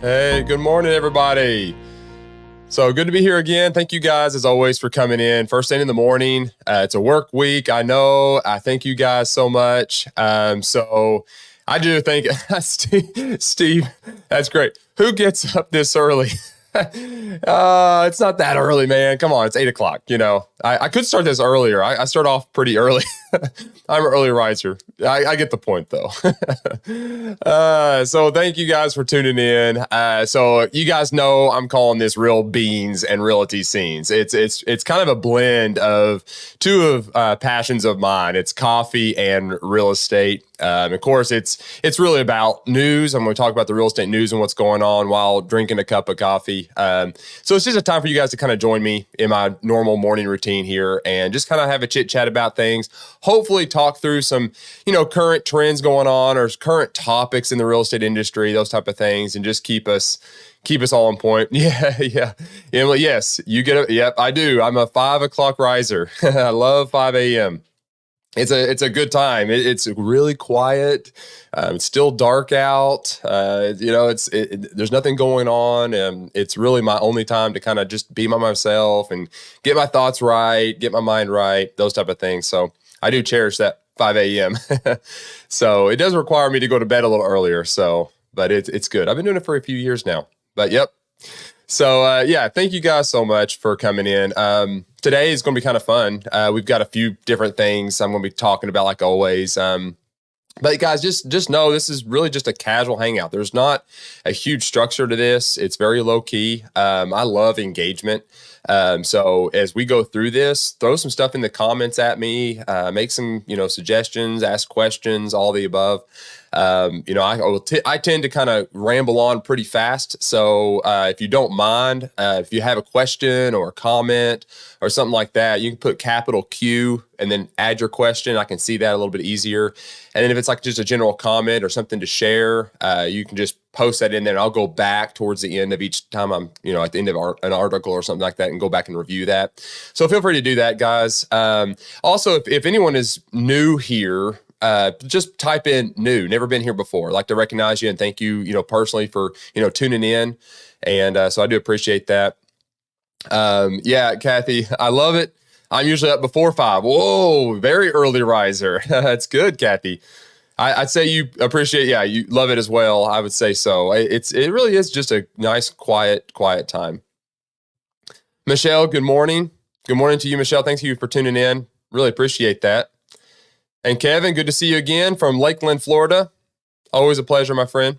Hey, good morning, everybody. So good to be here again. Thank you guys, as always, for coming in. First thing in the morning. It's a work week. I know. I thank you guys so much. So I do think, Steve, that's great. Who gets up this early? It's not that early, man. Come on, it's 8 o'clock. I could start this earlier. I start off pretty early. I'm an early riser. I get the point, though. So thank you guys for tuning in. So you guys know I'm calling this Real Beans and Realty Scenes. It's kind of a blend of two of passions of mine. It's coffee and real estate. Of course, it's really about news. I'm going to talk about the real estate news and what's going on while drinking a cup of coffee. So it's just a time for you guys to kind of join me in my normal morning routine here and just kind of have a chit chat about things. Hopefully talk through some, current trends going on or current topics in the real estate industry, those type of things, and just keep us all on point. Yeah. Emily, yes, you get it. Yep, I do. I'm a 5 o'clock riser. I love 5 a.m. It's a good time. It's really quiet. It's still dark out. There's nothing going on, and it's really my only time to kind of just be by myself and get my thoughts right, get my mind right, those type of things. So I do cherish that 5 a.m. So it does require me to go to bed a little earlier. But it's good. I've been doing it for a few years now. But yep. So, thank you guys so much for coming in. Today is going to be kind of fun. We've got a few different things I'm going to be talking about, like always. But guys, just know this is really just a casual hangout. There's not a huge structure to this. It's very low key. I love engagement. So as we go through this, throw some stuff in the comments at me, make some, suggestions, ask questions, all the above. I tend to kind of ramble on pretty fast. So if you don't mind, if you have a question or a comment or something like that, you can put capital Q and then add your question. I can see that a little bit easier. And then if it's like just a general comment or something to share, you can just post that in there, and I'll go back towards the end of each time I'm, at the end of an article or something like that, and go back and review that. So feel free to do that, guys. Also, if anyone is new here, just type in new, never been here before. I'd like to recognize you and thank you, personally for, tuning in. And so I do appreciate that. Kathy, I love it. I'm usually up before 5. Whoa, very early riser. That's good, Kathy. I'd say you appreciate, you love it as well. I would say so. It really is just a nice, quiet time. Michelle, good morning. Good morning to you, Michelle. Thanks you for tuning in. Really appreciate that. And Kevin, good to see you again from Lakeland, Florida. Always a pleasure, my friend.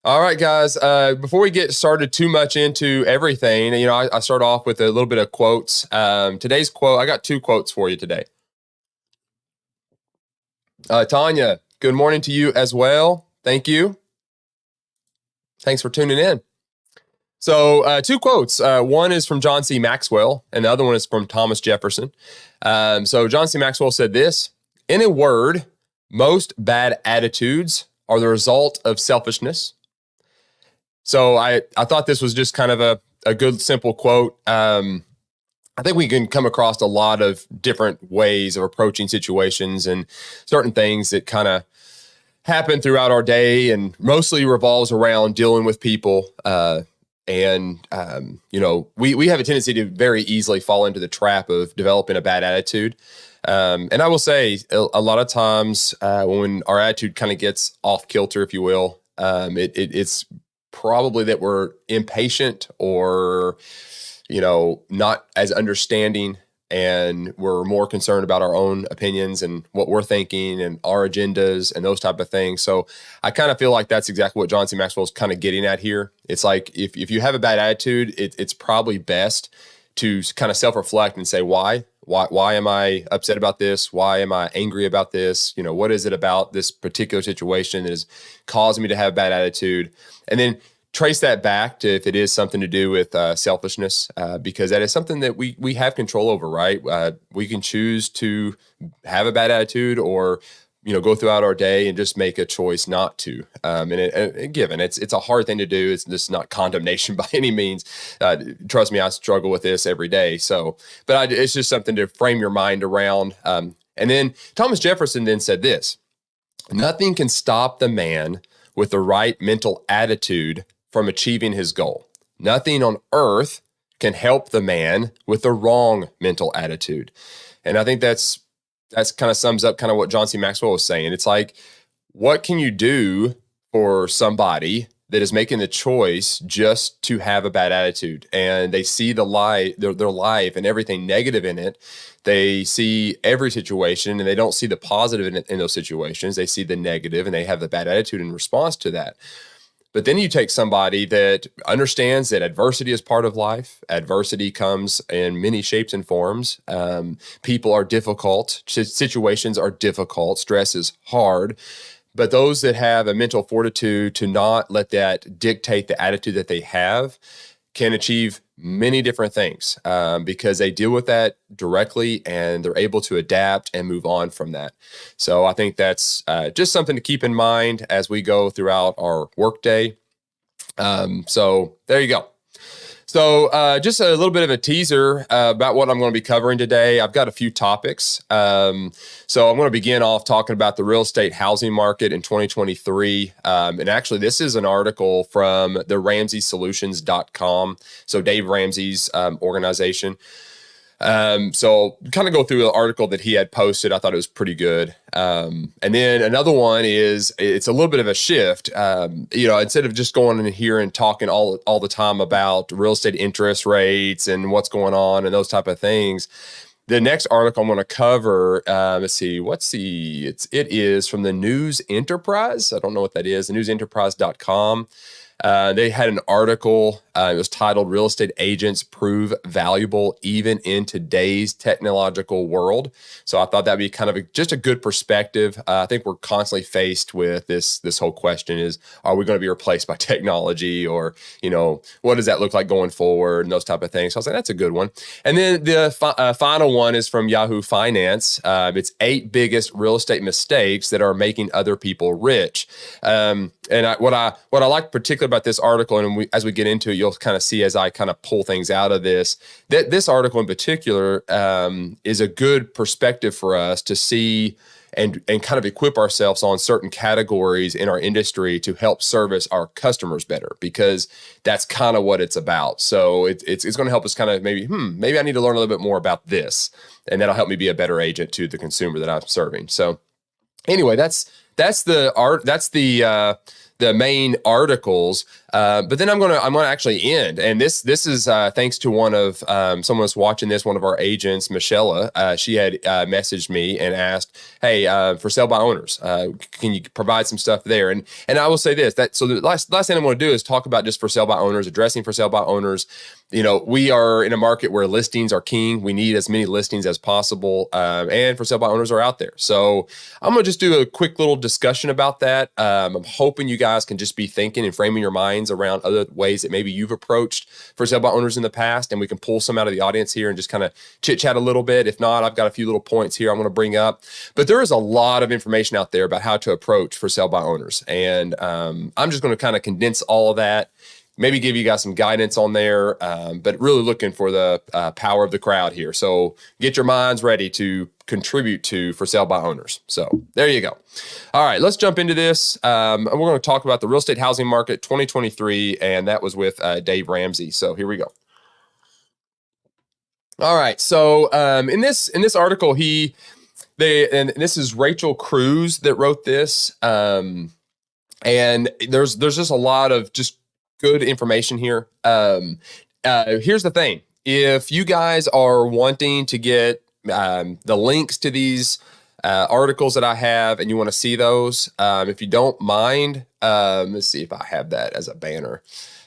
All right, guys, before we get started too much into everything, I start off with a little bit of quotes. Today's quote, I got 2 quotes for you today. Tanya, good morning to you as well. Thank you. Thanks for tuning in. So 2 quotes. One is from John C. Maxwell, and the other one is from Thomas Jefferson. So John C. Maxwell said this: in a word, most bad attitudes are the result of selfishness. So I thought this was just kind of a good, simple quote. I think we can come across a lot of different ways of approaching situations and certain things that kind of happen throughout our day, and mostly revolves around dealing with people. We have a tendency to very easily fall into the trap of developing a bad attitude. And I will say a lot of times when our attitude kind of gets off kilter, if you will, it's probably that we're impatient or not as understanding, and we're more concerned about our own opinions and what we're thinking and our agendas and those type of things. So I kind of feel like that's exactly what John C. Maxwell is kind of getting at here. It's like, if you have a bad attitude, it's probably best to kind of self-reflect and say, why am I upset about this? Why am I angry about this? What is it about this particular situation that has caused me to have a bad attitude? And then trace that back to if it is something to do with selfishness, because that is something that we have control over, right? We can choose to have a bad attitude or, go throughout our day and just make a choice not to. Given it's a hard thing to do. It's just not condemnation by any means. Trust me, I struggle with this every day. So, but it's just something to frame your mind around. And then Thomas Jefferson then said this: nothing can stop the man with the right mental attitude from achieving his goal. Nothing on earth can help the man with the wrong mental attitude. And I think that's kind of sums up kind of what John C. Maxwell was saying. It's like, what can you do for somebody that is making the choice just to have a bad attitude, and they see their life and everything negative in it? They see every situation and they don't see the positive in those situations. They see the negative and they have the bad attitude in response to that. But then you take somebody that understands that adversity is part of life. Adversity comes in many shapes and forms. People are difficult. Situations are difficult. Stress is hard. But those that have a mental fortitude to not let that dictate the attitude that they have can achieve many different things because they deal with that directly and they're able to adapt and move on from that. So I think that's just something to keep in mind as we go throughout our workday. So there you go. So just a little bit of a teaser about what I'm going to be covering today. I've got a few topics. So I'm going to begin off talking about the real estate housing market in 2023. And actually, this is an article from the RamseySolutions.com. So Dave Ramsey's organization. So kind of go through the article that he had posted. I thought it was pretty good. And then another one is, it's a little bit of a shift. Instead of just going in here and talking all the time about real estate interest rates and what's going on and those type of things, the next article I'm going to cover, let's see, it is from the News Enterprise. I don't know what that is, the newsenterprise.com. They had an article, it was titled "Real Estate Agents Prove Valuable Even in Today's Technological World." So I thought that'd be kind of just a good perspective. I think we're constantly faced with this whole question is, are we going to be replaced by technology, or, what does that look like going forward and those type of things. So I was like, that's a good one. And then the final one is from Yahoo Finance. It's 8 biggest real estate mistakes that are making other people rich. What I like particularly about this article, and as we get into it, you'll kind of see as I kind of pull things out of this, that this article in particular is a good perspective for us to see and kind of equip ourselves on certain categories in our industry to help service our customers better, because that's kind of what it's about. So it's going to help us kind of maybe I need to learn a little bit more about this, and that'll help me be a better agent to the consumer that I'm serving. So anyway, that's the main articles, but then I'm gonna actually end, and this is thanks to one of someone was watching this, one of our agents, Michelle. She had messaged me and asked, "Hey, for sale by owners, can you provide some stuff there?" And I will say this: so the last thing I'm going to do is talk about just for sale by owners, addressing for sale by owners. We are in a market where listings are king. We need as many listings as possible, and for sale by owners are out there. So I'm going to just do a quick little discussion about that. I'm hoping you guys can just be thinking and framing your minds around other ways that maybe you've approached for sale by owners in the past, and we can pull some out of the audience here and just kind of chit chat a little bit. If not, I've got a few little points here I'm going to bring up. But there is a lot of information out there about how to approach for sale by owners, and I'm just going to kind of condense all of that. Maybe give you guys some guidance on there, but really looking for the power of the crowd here. So get your minds ready to contribute to for sale by owners. So there you go. All right, let's jump into this. And we're going to talk about the real estate housing market 2023, and that was with Dave Ramsey. So here we go. All right, so in this article, and this is Rachel Cruz that wrote this, and there's just a lot of just good information here. Here's the thing. If you guys are wanting to get the links to these articles that I have and you want to see those, if you don't mind, let's see if I have that as a banner.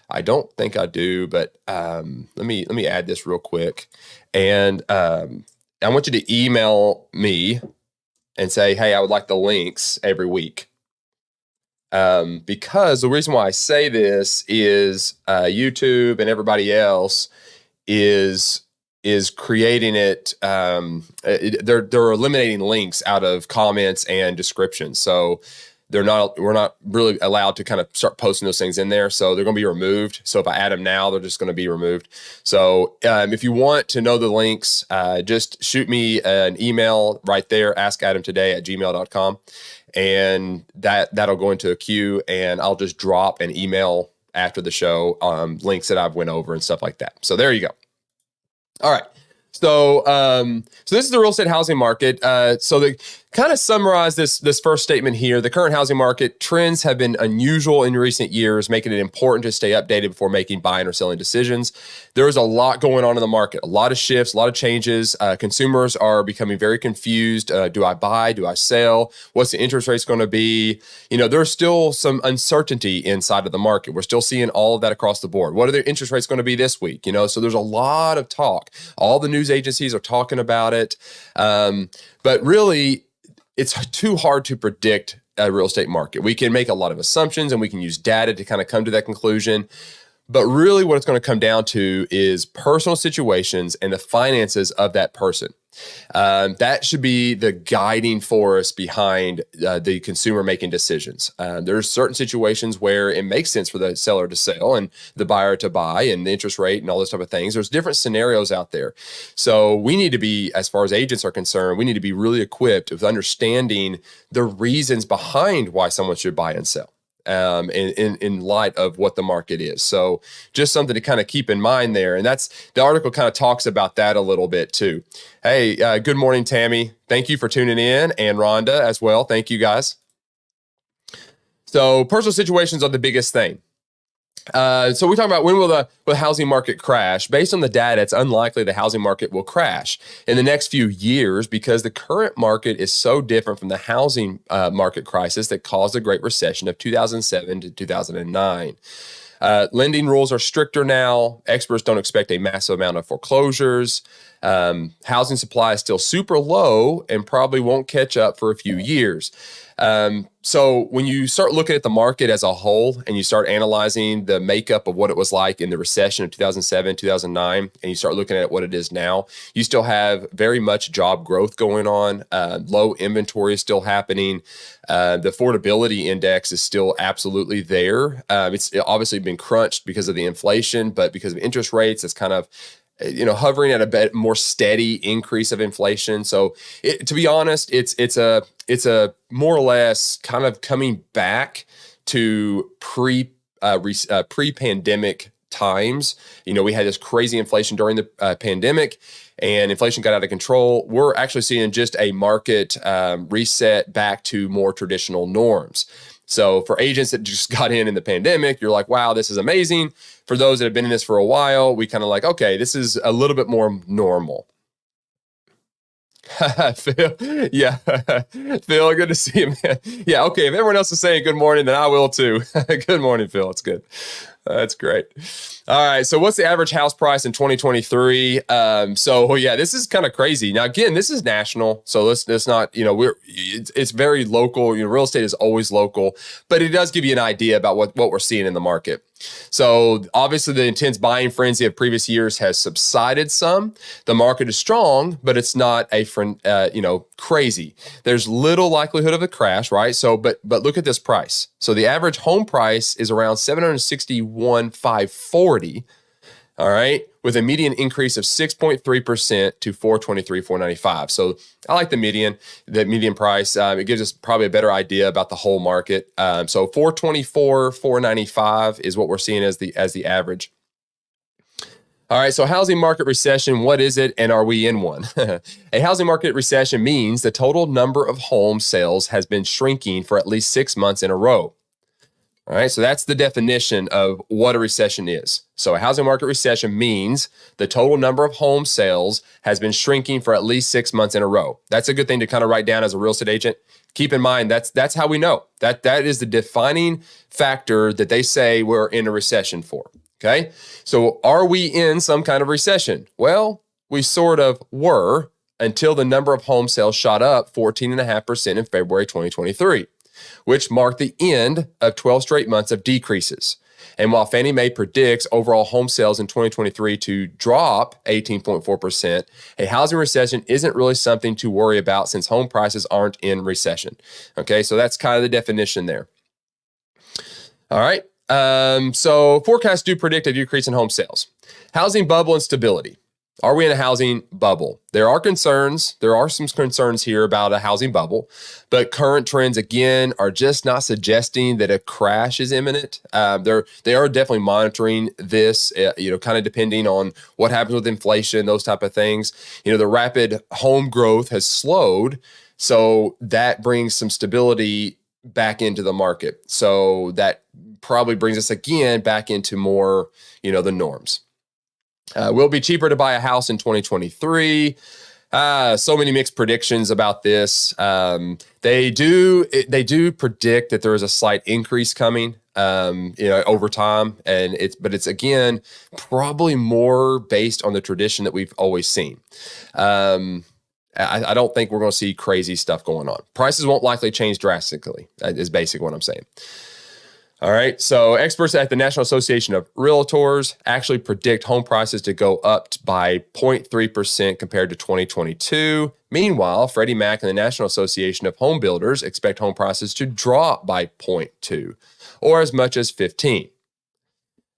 I don't think I do, but let me add this real quick. And I want you to email me and say, hey, I would like the links every week. Because the reason why I say this is YouTube and everybody else is creating it. They're eliminating links out of comments and descriptions. So we're not really allowed to kind of start posting those things in there. So they're going to be removed. So if I add them now, they're just going to be removed. So if you want to know the links, just shoot me an email right there, askadamtoday@gmail.com. and that'll go into a queue, and I'll just drop an email after the show, links that I've went over and stuff like that. So there you go. All right. So this is the real estate housing market. So to kind of summarize this first statement here, the current housing market trends have been unusual in recent years, making it important to stay updated before making buying or selling decisions. There's a lot going on in the market, a lot of shifts, a lot of changes. Consumers are becoming very confused. Do I buy? Do I sell? What's the interest rates going to be? There's still some uncertainty inside of the market. We're still seeing all of that across the board. What are the interest rates going to be this week? So there's a lot of talk. All the news agencies are talking about it. But really, it's too hard to predict a real estate market. We can make a lot of assumptions and we can use data to kind of come to that conclusion. But really what it's going to come down to is personal situations and the finances of that person. That should be the guiding force behind the consumer making decisions. There's certain situations where it makes sense for the seller to sell and the buyer to buy, and the interest rate and all those type of things. There's different scenarios out there. So we need to be, as far as agents are concerned, we need to be really equipped with understanding the reasons behind why someone should buy and sell. In light of what the market is. So just something to kind of keep in mind there. And that's the article kind of talks about that a little bit too. Hey, good morning, Tammy. Thank you for tuning in, and Rhonda as well. Thank you guys. So personal situations are the biggest thing. So we talk about when will the housing market crash. Based on the data, it's unlikely the housing market will crash in the next few years because the current market is so different from the housing market crisis that caused the Great Recession of 2007 to 2009. Lending rules are stricter now. Experts don't expect a massive amount of foreclosures. Housing supply is still super low and probably won't catch up for a few years. So when you start looking at the market as a whole and you start analyzing the makeup of what it was like in the recession of 2007, 2009, and you start looking at what it is now, you still have very much job growth going on. Low inventory is still happening. The affordability index is still absolutely there. It's obviously been crunched because of the inflation, but because of interest rates, it's kind of hovering at a bit more steady increase of inflation. So to be honest, it's a more or less kind of coming back to pre-pandemic times. We had this crazy inflation during the pandemic, and inflation got out of control. We're actually seeing just a market reset back to more traditional norms. So for agents that just got in the pandemic, you're like, wow, this is amazing. For those that have been in this for a while, we kind of like, okay, this is a little bit more normal. Phil, yeah. Phil, good to see you, man. Yeah, okay, if everyone else is saying good morning, then I will too. Good morning, Phil. It's good. That's great. All right. So what's the average house price in 2023? So yeah, this is kind of crazy. Now, again, this is national. So let's not, it's very local. Real estate is always local, but it does give you an idea about what we're seeing in the market. So obviously the intense buying frenzy of previous years has subsided some. The market is strong, but it's not crazy. There's little likelihood of a crash, right? So, but look at this price. So the average home price is around $761,540. All right, with a median increase of 6.3% to $423,495. So I like the median price. It gives us probably a better idea about the whole market. So $424,495 is what we're seeing as the average. All right, so housing market recession, what is it, and are we in one? A housing market recession means the total number of home sales has been shrinking for at least 6 months in a row. All right, so that's the definition of what a recession is. So a housing market recession means the total number of home sales has been shrinking for at least 6 months in a row. That's a good thing to kind of write down as a real estate agent. Keep in mind, that's how we know. That is the defining factor that they say we're in a recession for. Okay, so are we in some kind of recession? Well, we sort of were until the number of home sales shot up 14.5% in February 2023. Which marked the end of 12 straight months of decreases. And while Fannie Mae predicts overall home sales in 2023 to drop 18.4%, a housing recession isn't really something to worry about since home prices aren't in recession. Okay, so that's kind of the definition there. All right, so forecasts do predict a decrease in home sales. Housing bubble and stability. Are we in a housing bubble? There are concerns. There are some concerns here about a housing bubble, but current trends again are just not suggesting that a crash is imminent. They are definitely monitoring this, kind of depending on what happens with inflation, those type of things. The rapid home growth has slowed, so that brings some stability back into the market. So that probably brings us again back into more, the norms. Will it be cheaper to buy a house in 2023? So many mixed predictions about this. They do predict that there is a slight increase coming, over time, but it's again probably more based on the tradition that we've always seen. I don't think we're going to see crazy stuff going on. Prices won't likely change drastically. Is basically what I'm saying. All right. So experts at the National Association of Realtors actually predict home prices to go up by 0.3% compared to 2022. Meanwhile, Freddie Mac and the National Association of Home Builders expect home prices to drop by 0.2 or as much as 15.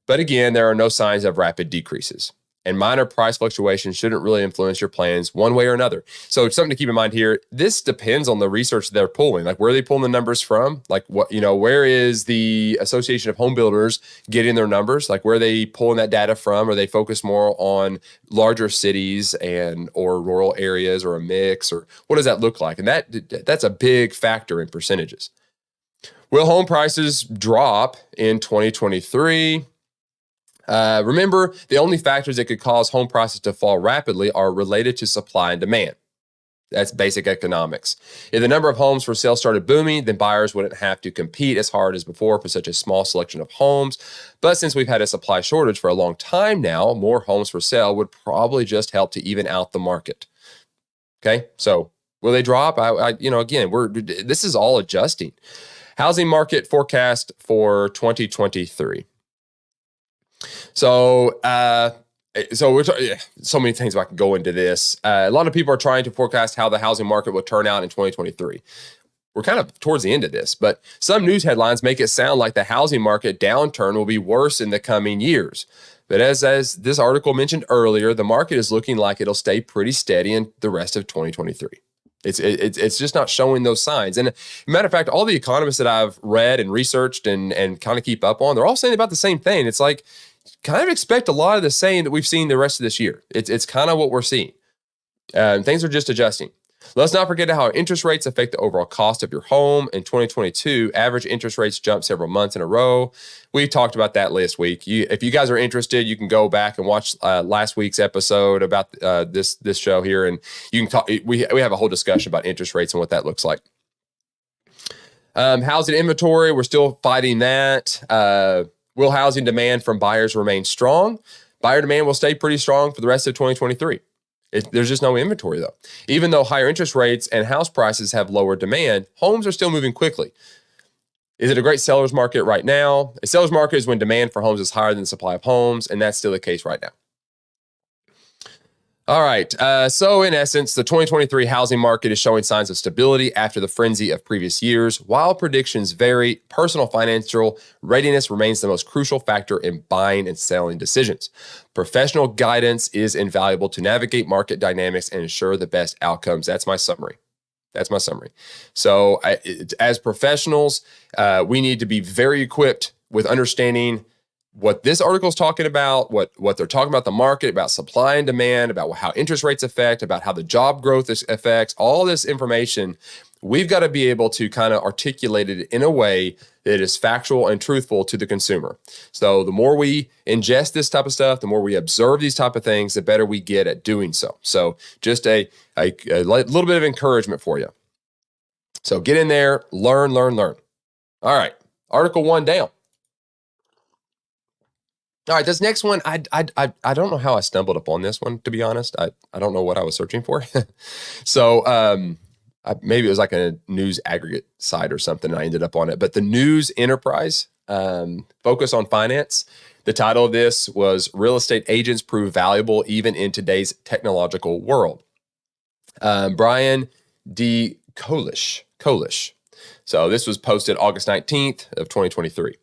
But again, there are no signs of rapid decreases. And minor price fluctuations shouldn't really influence your plans one way or another. So it's something to keep in mind here. This depends on the research they're pulling. Like, where are they pulling the numbers from? Like, where is the Association of Home Builders getting their numbers? Like, where are they pulling that data from? Are they focused more on larger cities or rural areas, or a mix, or what does that look like? And that's a big factor in percentages. Will home prices drop in 2023? Remember, the only factors that could cause home prices to fall rapidly are related to supply and demand. That's basic economics. If the number of homes for sale started booming, then buyers wouldn't have to compete as hard as before for such a small selection of homes. But since we've had a supply shortage for a long time now, more homes for sale would probably just help to even out the market. Okay, so will they drop? Again, this is all adjusting. Housing market forecast for 2023. So we're so many things I can go into this. A lot of people are trying to forecast how the housing market will turn out in 2023. We're kind of towards the end of this, but some news headlines make it sound like the housing market downturn will be worse in the coming years. But as this article mentioned earlier, the market is looking like it'll stay pretty steady in the rest of 2023. It's just not showing those signs. And matter of fact, all the economists that I've read and researched and kind of keep up on, they're all saying about the same thing. It's like, kind of expect a lot of the same that we've seen the rest of this year. It's kind of what we're seeing. Things are just adjusting. Let's not forget how interest rates affect the overall cost of your home. In 2022, average interest rates jumped several months in a row. We talked about that last week. If you guys are interested, you can go back and watch last week's episode about this show here, and you can talk. We have a whole discussion about interest rates and what that looks like. Housing inventory, we're still fighting that. Will housing demand from buyers remain strong? Buyer demand will stay pretty strong for the rest of 2023. There's just no inventory, though. Even though higher interest rates and house prices have lower demand, homes are still moving quickly. Is it a great seller's market right now? A seller's market is when demand for homes is higher than the supply of homes, and that's still the case right now. All right. So in essence, the 2023 housing market is showing signs of stability after the frenzy of previous years. While predictions vary, personal financial readiness remains the most crucial factor in buying and selling decisions. Professional guidance is invaluable to navigate market dynamics and ensure the best outcomes. That's my summary. So as professionals, we need to be very equipped with understanding what this article is talking about, what they're talking about the market, about supply and demand, about how interest rates affect, about how the job growth affects, all this information. We've got to be able to kind of articulate it in a way that is factual and truthful to the consumer. So the more we ingest this type of stuff, the more we observe these type of things, the better we get at doing so. So just a little bit of encouragement for you. So get in there, learn. All right, Article 1 down. All right, this next one, I don't know how I stumbled upon this one, to be honest. I don't know what I was searching for. So maybe it was like a news aggregate site or something, and I ended up on it. But the News Enterprise, focus on finance. The title of this was Real Estate Agents Prove Valuable Even in Today's Technological World. Brian D. Kolish. So this was posted August 19th of 2023.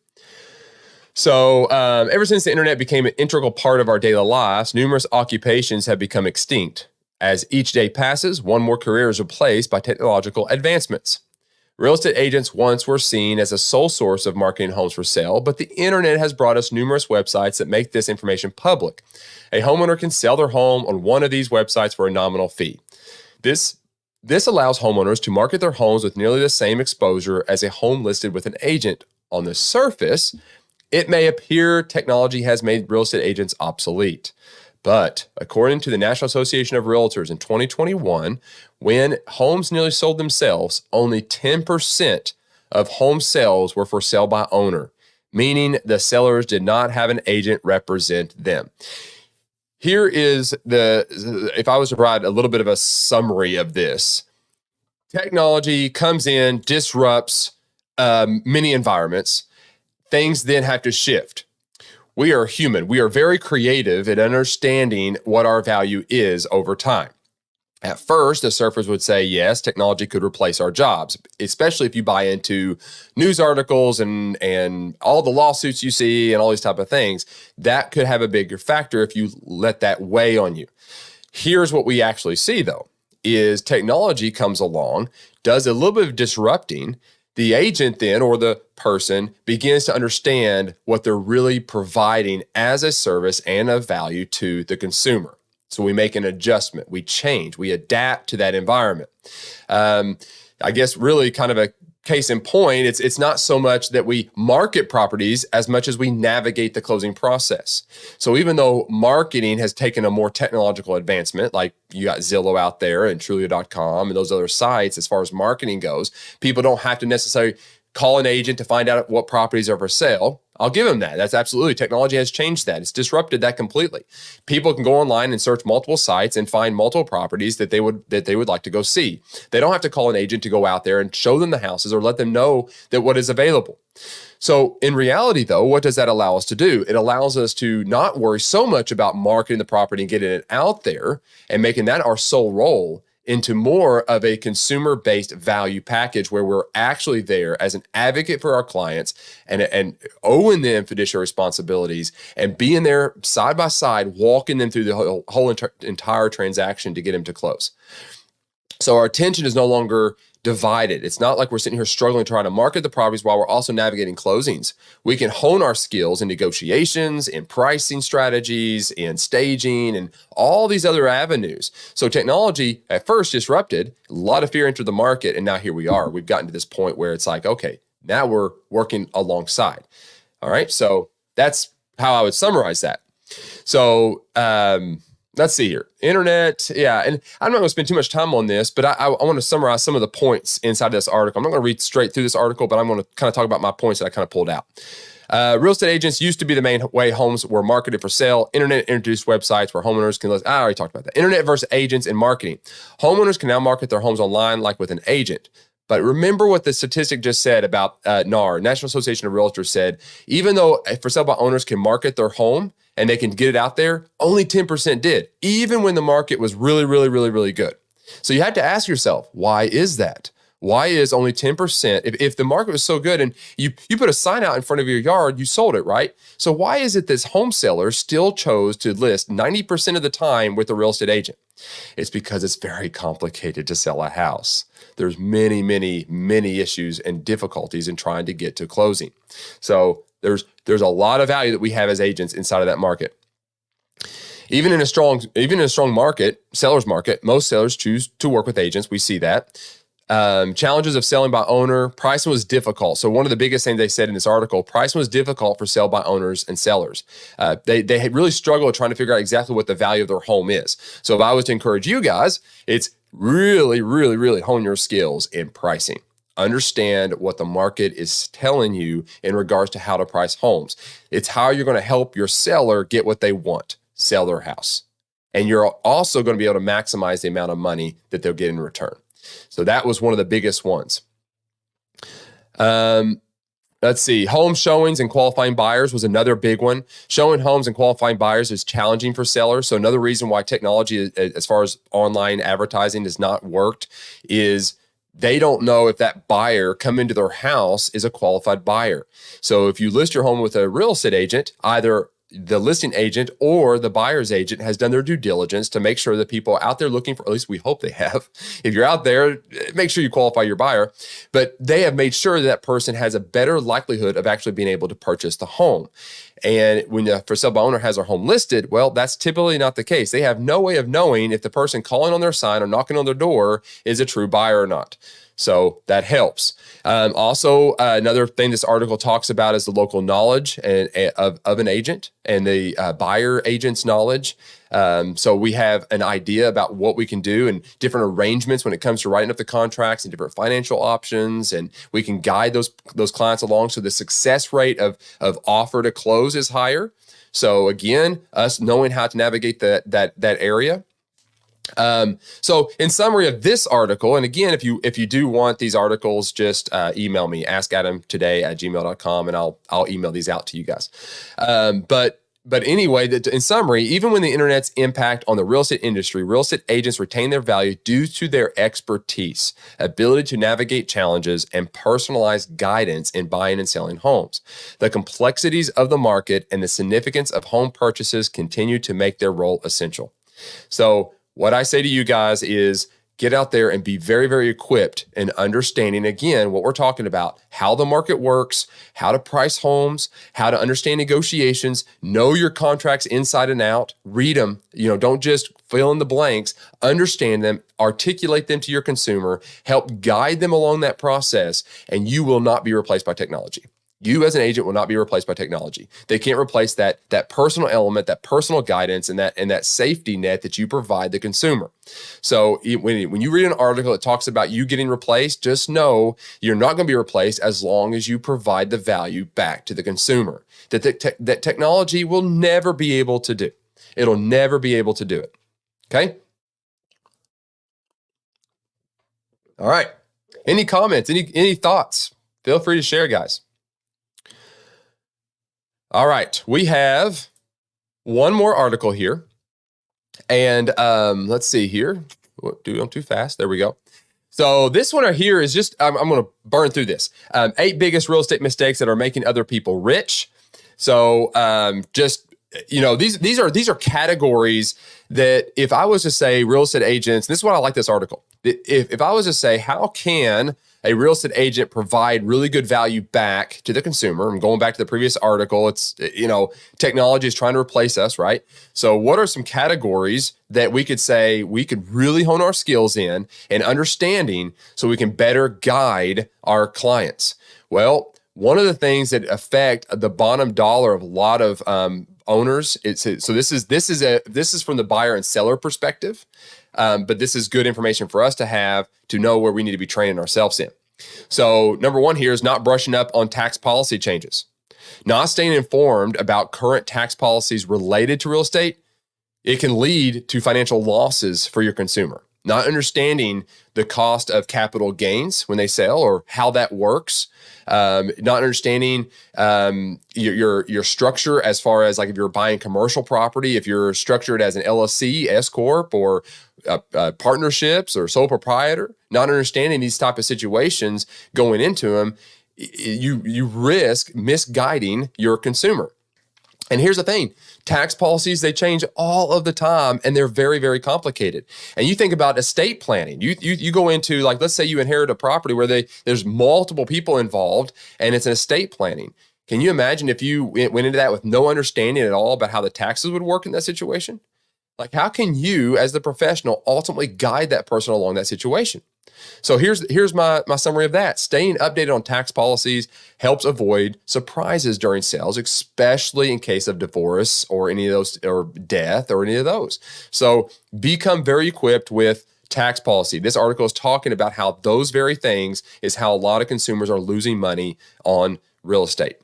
So ever since the internet became an integral part of our daily lives, numerous occupations have become extinct. As each day passes, one more career is replaced by technological advancements. Real estate agents once were seen as a sole source of marketing homes for sale, but the internet has brought us numerous websites that make this information public. A homeowner can sell their home on one of these websites for a nominal fee. This allows homeowners to market their homes with nearly the same exposure as a home listed with an agent. On the surface, it may appear technology has made real estate agents obsolete. But according to the National Association of Realtors in 2021, when homes nearly sold themselves, only 10% of home sales were for sale by owner, meaning the sellers did not have an agent represent them. Here is if I was to provide a little bit of a summary of this, technology comes in, disrupts many environments. Things then have to shift. We are human. We are very creative at understanding what our value is over time. At first, the surfers would say, yes, technology could replace our jobs, especially if you buy into news articles and all the lawsuits you see and all these type of things. That could have a bigger factor if you let that weigh on you. Here's what we actually see, though, is technology comes along, does a little bit of disrupting. The agent then, or the person, begins to understand what they're really providing as a service and of value to the consumer. So we make an adjustment, we change, we adapt to that environment. I guess really kind of a case in point, it's not so much that we market properties as much as we navigate the closing process. So even though marketing has taken a more technological advancement, like you got Zillow out there and Trulia.com and those other sites, as far as marketing goes, people don't have to necessarily call an agent to find out what properties are for sale. I'll give them that. That's absolutely, technology has changed that. It's disrupted that completely. People can go online and search multiple sites and find multiple properties that they would like to go see. They don't have to call an agent to go out there and show them the houses or let them know that what is available. So in reality, though, what does that allow us to do? It allows us to not worry so much about marketing the property and getting it out there and making that our sole role, into more of a consumer-based value package where we're actually there as an advocate for our clients and owing them fiduciary responsibilities and being there side by side, walking them through the whole entire transaction to get them to close. So our attention is no longer divided. It's not like we're sitting here struggling trying to market the properties while we're also navigating closings. We can hone our skills in negotiations, in pricing strategies, in staging, and all these other avenues. So technology at first disrupted, a lot of fear entered the market, and now here we are. We've gotten to this point where it's like, okay, now we're working alongside. All right, so that's how I would summarize that. So let's see here. Internet, yeah. And I'm not going to spend too much time on this, but I want to summarize some of the points inside this article. I'm not going to read straight through this article, but I'm going to kind of talk about my points that I kind of pulled out. Real estate agents used to be the main way homes were marketed for sale. Internet introduced websites where homeowners can list. I already talked about that. Internet versus agents and marketing. Homeowners can now market their homes online like with an agent. But remember what the statistic just said about NAR, National Association of Realtors, said, even though for sale by owners can market their home and they can get it out there, only 10% did, even when the market was really, really, really, really good. So you have to ask yourself, why is that? Why is only 10%? If the market was so good and you put a sign out in front of your yard, you sold it, right? So why is it this home seller still chose to list 90% of the time with a real estate agent? It's because it's very complicated to sell a house. There's many, many, many issues and difficulties in trying to get to closing. So there's a lot of value that we have as agents inside of that market. Even in a strong market, seller's market, most sellers choose to work with agents. We see that. Challenges of selling by owner, pricing was difficult. So one of the biggest things they said in this article, pricing was difficult for sale by owners and sellers. They had really struggled trying to figure out exactly what the value of their home is. So if I was to encourage you guys, it's really, really, really hone your skills in pricing. Understand what the market is telling you in regards to how to price homes. It's how you're going to help your seller get what they want, sell their house. And you're also going to be able to maximize the amount of money that they'll get in return. So that was one of the biggest ones. Let's see. Home showings and qualifying buyers was another big one. Showing homes and qualifying buyers is challenging for sellers. So another reason why technology, as far as online advertising, has not worked is they don't know if that buyer coming to their house is a qualified buyer. So if you list your home with a real estate agent, either the listing agent or the buyer's agent has done their due diligence to make sure that people out there looking for, at least we hope they have. If you're out there, make sure you qualify your buyer, but they have made sure that person has a better likelihood of actually being able to purchase the home. And when the for sale by owner has their home listed, well, that's typically not the case. They have no way of knowing if the person calling on their sign or knocking on their door is a true buyer or not. So that helps. Also, another thing this article talks about is the local knowledge of an agent and the buyer agent's knowledge. So we have an idea about what we can do and different arrangements when it comes to writing up the contracts and different financial options, and we can guide those clients along so the success rate of offer to close is higher. So again, us knowing how to navigate that area. So in summary of this article, and again, if you do want these articles, just email me, askadamtoday@gmail.com, and I'll email these out to you guys. But anyway, in summary, even when the internet's impact on the real estate industry, real estate agents retain their value due to their expertise, ability to navigate challenges, and personalized guidance in buying and selling homes. The complexities of the market and the significance of home purchases continue to make their role essential. So what I say to you guys is get out there and be very, very equipped in understanding, again, what we're talking about, how the market works, how to price homes, how to understand negotiations, know your contracts inside and out, read them, don't just fill in the blanks, understand them, articulate them to your consumer, help guide them along that process, and you will not be replaced by technology. You as an agent will not be replaced by technology. They can't replace that personal element, that personal guidance, and that safety net that you provide the consumer. So when you read an article that talks about you getting replaced, just know you're not going to be replaced as long as you provide the value back to the consumer that technology will never be able to do. It'll never be able to do it. Okay? All right. Any comments? Any thoughts? Feel free to share, guys. All right, we have one more article here. And let's see here. I'm too fast. There we go. So this one right here is just, I'm going to burn through this. 8 biggest real estate mistakes that are making other people rich. So these are categories that if I was to say real estate agents, this is why I like this article. If I was to say, how can a real estate agent provide really good value back to the consumer? And going back to the previous article, it's, technology is trying to replace us, right? So what are some categories that we could say we could really hone our skills in and understanding so we can better guide our clients? Well, one of the things that affect the bottom dollar of a lot of owners, this is from the buyer and seller perspective, but this is good information for us to have to know where we need to be training ourselves in. So number one here is not brushing up on tax policy changes, not staying informed about current tax policies related to real estate. It can lead to financial losses for your consumer. Not understanding the cost of capital gains when they sell or how that works. Not understanding your structure as far as like if you're buying commercial property, if you're structured as an LLC, S Corp, or partnerships or sole proprietor. Not understanding these type of situations going into them, you risk misguiding your consumer. And here's the thing, tax policies, they change all of the time and they're very, very complicated. And you think about estate planning. You go into, like, let's say you inherit a property where there's multiple people involved and it's an estate planning. Can you imagine if you went into that with no understanding at all about how the taxes would work in that situation? Like, how can you as the professional ultimately guide that person along that situation? So here's my summary of that. Staying updated on tax policies helps avoid surprises during sales, especially in case of divorce or any of those, or death or any of those. So become very equipped with tax policy. This article is talking about how those very things is how a lot of consumers are losing money on real estate.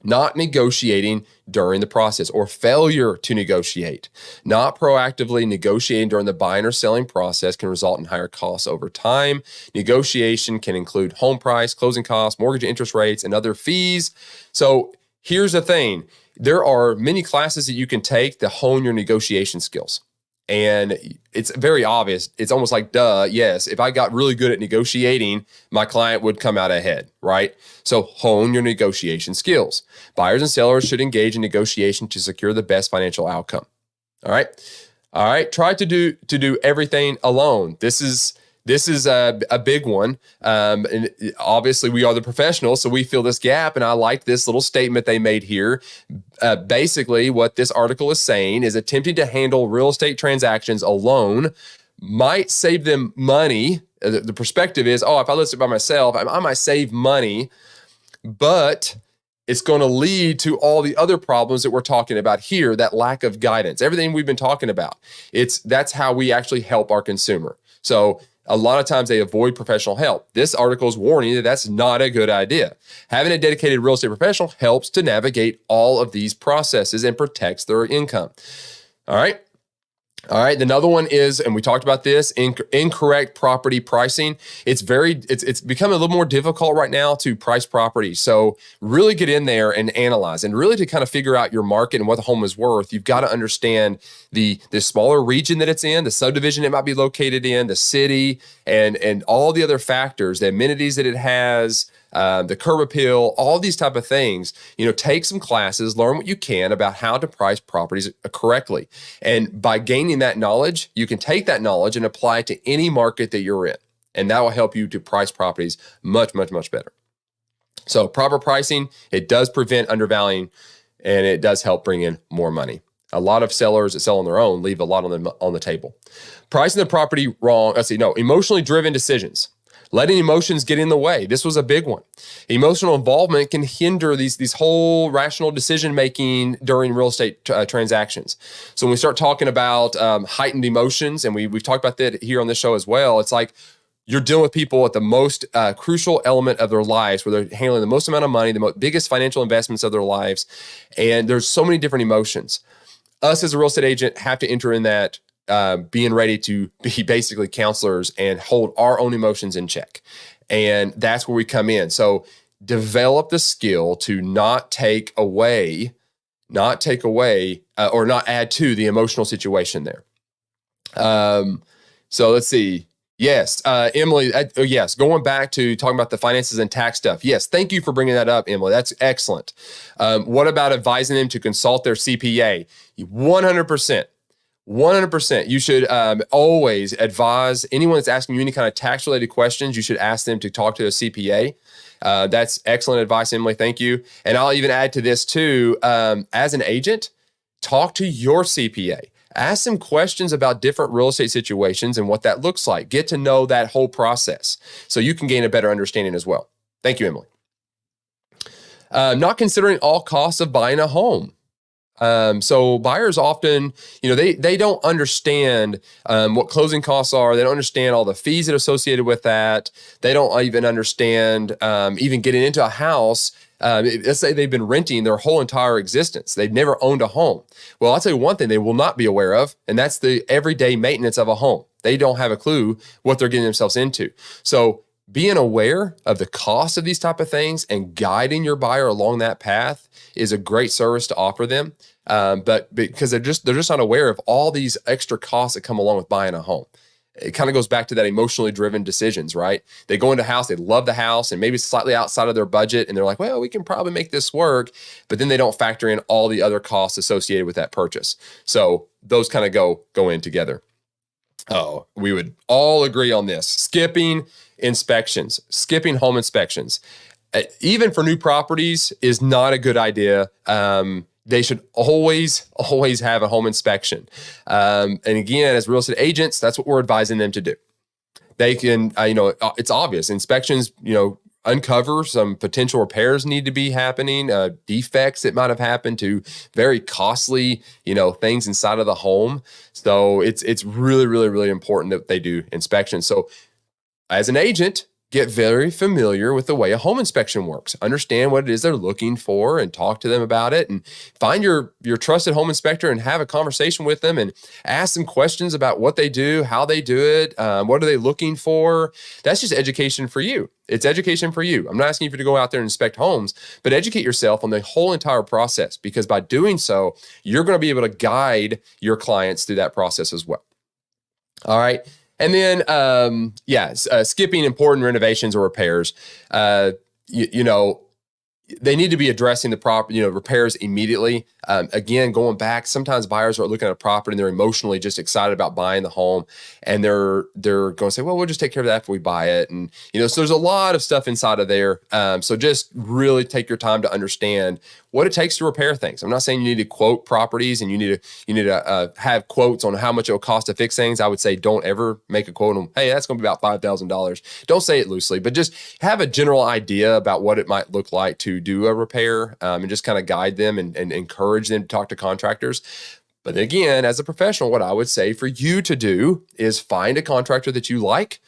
Not negotiating during the process or failure to negotiate. Not proactively negotiating during the buying or selling process can result in higher costs over time. Negotiation can include home price, closing costs, mortgage interest rates, and other fees. So here's the thing. There are many classes that you can take to hone your negotiation skills. And it's very obvious. It's almost like, duh, yes, if I got really good at negotiating, my client would come out ahead, right? So hone your negotiation skills. Buyers and sellers should engage in negotiation to secure the best financial outcome. All right. All right. Try to do everything alone. This is a big one. And obviously we are the professionals, so we fill this gap. And I like this little statement they made here. Basically, what this article is saying is attempting to handle real estate transactions alone might save them money. The perspective is, oh, if I list it by myself, I might save money, but it's going to lead to all the other problems that we're talking about here, that lack of guidance, everything we've been talking about. That's how we actually help our consumer. So a lot of times they avoid professional help. This article is warning that that's not a good idea. Having a dedicated real estate professional helps to navigate all of these processes and protects their income. All right. All right. Another one is, and we talked about this, incorrect property pricing. It's becoming a little more difficult right now to price properties. So really get in there and analyze, and really to kind of figure out your market and what the home is worth. You've got to understand the smaller region that it's in, the subdivision it might be located in, the city, and all the other factors, the amenities that it has, the curb appeal, all these type of things. Take some classes, learn what you can about how to price properties correctly. And by gaining that knowledge, you can take that knowledge and apply it to any market that you're in. And that will help you to price properties much, much, much better. So proper pricing, it does prevent undervaluing, and it does help bring in more money. A lot of sellers that sell on their own leave a lot on the table. Pricing the property wrong. Emotionally driven decisions. Letting emotions get in the way. This was a big one. Emotional involvement can hinder these whole rational decision-making during real estate transactions. So when we start talking about heightened emotions, and we've talked about that here on this show as well, it's like you're dealing with people at the most crucial element of their lives, where they're handling the most amount of money, the biggest financial investments of their lives. And there's so many different emotions. Us as a real estate agent have to enter in that being ready to be basically counselors and hold our own emotions in check. And that's where we come in. So develop the skill to not take away, or not add to the emotional situation there. So let's see. Yes, Emily, yes, going back to talking about the finances and tax stuff. Yes, thank you for bringing that up, Emily. That's excellent. What about advising them to consult their CPA? 100%. 100%. You should always advise anyone that's asking you any kind of tax-related questions. You should ask them to talk to a CPA. That's excellent advice, Emily. Thank you. And I'll even add to this too. As an agent, talk to your CPA. Ask them questions about different real estate situations and what that looks like. Get to know that whole process so you can gain a better understanding as well. Thank you, Emily. Not considering all costs of buying a home. So buyers often, they don't understand what closing costs are. They don't understand all the fees that are associated with that. They don't even understand even getting into a house. Let's say they've been renting their whole entire existence. They've never owned a home. Well, I'll tell you one thing they will not be aware of, and that's the everyday maintenance of a home. They don't have a clue what they're getting themselves into. So being aware of the cost of these type of things and guiding your buyer along that path is a great service to offer them. But because they're just not aware of all these extra costs that come along with buying a home. It kind of goes back to that emotionally driven decisions, right? They go into a house, they love the house, and maybe it's slightly outside of their budget, and they're like, well, we can probably make this work, but then they don't factor in all the other costs associated with that purchase. So those kind of go in together. Oh, we would all agree on this. Skipping home inspections, even for new properties, is not a good idea. They should always have a home inspection. And again, as real estate agents, that's what we're advising them to do. They can, it's obvious. Inspections, uncover some potential repairs need to be happening, defects that might have happened to very costly, things inside of the home. So it's really, really, really important that they do inspections. So as an agent, get very familiar with the way a home inspection works. Understand what it is they're looking for and talk to them about it, and find your trusted home inspector and have a conversation with them and ask them questions about what they do, how they do it, what are they looking for. That's just education for you. It's education for you. I'm not asking you to go out there and inspect homes, but educate yourself on the whole entire process, because by doing so, you're going to be able to guide your clients through that process as well. All right. And then, skipping important renovations or repairs. They need to be addressing the repairs immediately. Again, going back, sometimes buyers are looking at a property and they're emotionally just excited about buying the home, and they're going to say, well, we'll just take care of that after we buy it. And, so there's a lot of stuff inside of there. So just really take your time to understand what it takes to repair things. I'm not saying you need to quote properties and you need to have quotes on how much it will cost to fix things. I would say don't ever make a quote on, hey, that's going to be about $5,000. Don't say it loosely, but just have a general idea about what it might look like to do a repair, and just kind of guide them and encourage them to talk to contractors. But again, as a professional, what I would say for you to do is find a contractor that you like.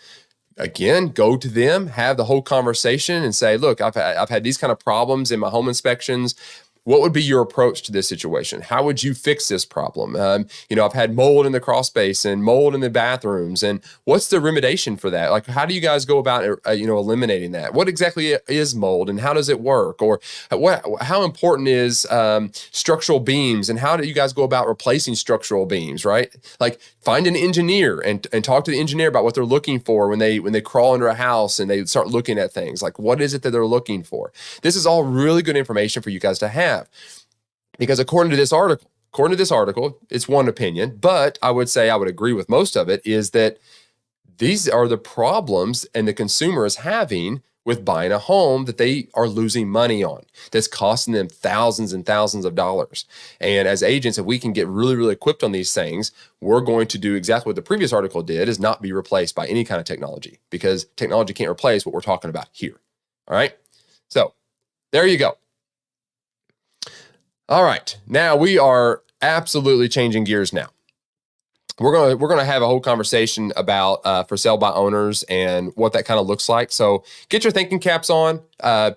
Again, go to them, have the whole conversation and say, look, I've had these kind of problems in my home inspections. What would be your approach to this situation? How would you fix this problem? I've had mold in the crawl space and mold in the bathrooms. And what's the remediation for that? Like, how do you guys go about, eliminating that? What exactly is mold and how does it work? Or how important is structural beams, and how do you guys go about replacing structural beams, right? Like, find an engineer and talk to the engineer about what they're looking for when they crawl under a house and they start looking at things. Like, what is it that they're looking for? This is all really good information for you guys to have. Because according to this article, it's one opinion, but I would say I would agree with most of it, is that these are the problems and the consumer is having with buying a home that they are losing money on, that's costing them thousands and thousands of dollars. And as agents, if we can get really, really equipped on these things, we're going to do exactly what the previous article did, is not be replaced by any kind of technology, because technology can't replace what we're talking about here. All right. So there you go. All right, now we are absolutely changing gears now. We're gonna have a whole conversation about for sale by owners and what that kind of looks like. So get your thinking caps on.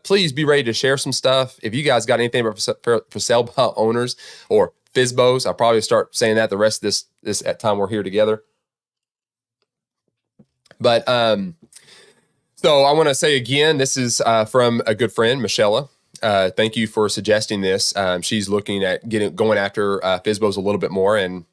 Please be ready to share some stuff. If you guys got anything about for sale by owners or FSBOs, I'll probably start saying that the rest of this at time we're here together. But so I want to say again, this is from a good friend, Michelle. Thank you for suggesting this. She's looking at going after FSBOs a little bit more. And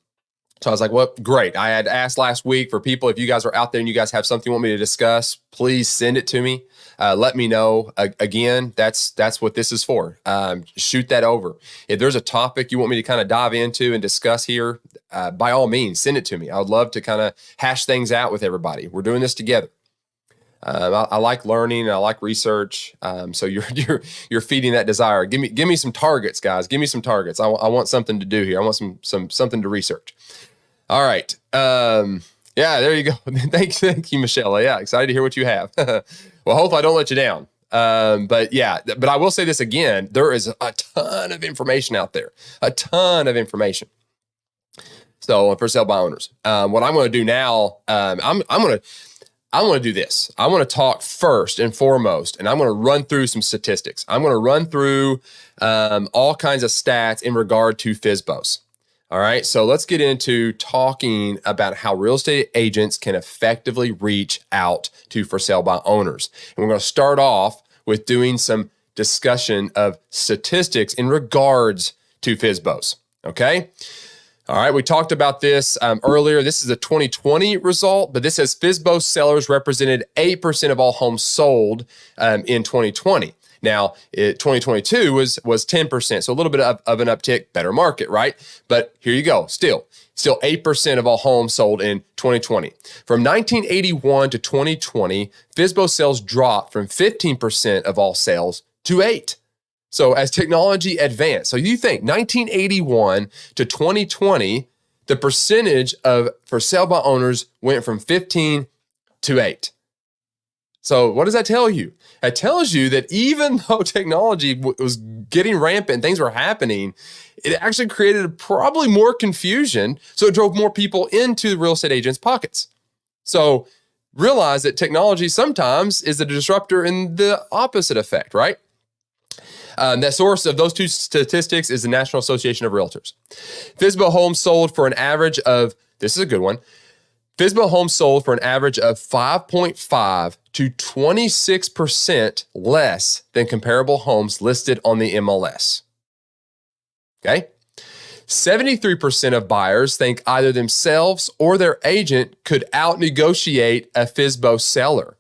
so I was like, well, great. I had asked last week for people, if you guys are out there and you guys have something you want me to discuss, please send it to me. Let me know. Again, that's what this is for. Shoot that over. If there's a topic you want me to kind of dive into and discuss here, by all means, send it to me. I would love to kind of hash things out with everybody. We're doing this together. I like learning and I like research. So you're feeding that desire. Give me some targets, guys. Give me some targets. I want something to do here. I want something to research. All right. Yeah, there you go. Thank you, Michelle. Yeah, excited to hear what you have. Well, hopefully I don't let you down. But I will say this again. There is a ton of information out there. A ton of information. So for sale by owners, what I'm going to do now, I want to do this. I want to talk first and foremost, and I'm going to run through some statistics. I'm going to run through all kinds of stats in regard to FSBOs. All right, so let's get into talking about how real estate agents can effectively reach out to for sale by owners. And we're going to start off with doing some discussion of statistics in regards to FSBOs, okay? All right, we talked about this earlier. This is a 2020 result, but this says FSBO sellers represented 8% of all homes sold in 2020. Now, 2022 was 10%, so a little bit of an uptick, better market, right? But here you go, still 8% of all homes sold in 2020. From 1981 to 2020, FSBO sales dropped from 15% of all sales to 8%. So as technology advanced, so you think 1981 to 2020, the percentage of for sale by owners went from 15 to 8%. So what does that tell you? It tells you that even though technology was getting rampant, things were happening, it actually created probably more confusion. So it drove more people into the real estate agents' pockets. So realize that technology sometimes is a disruptor in the opposite effect, right? The source of those two statistics is the National Association of Realtors. FSBO homes sold for an average of, this is a good one, FSBO homes sold for an average of 5.5 to 26% less than comparable homes listed on the MLS. Okay? 73% of buyers think either themselves or their agent could out-negotiate a FSBO seller.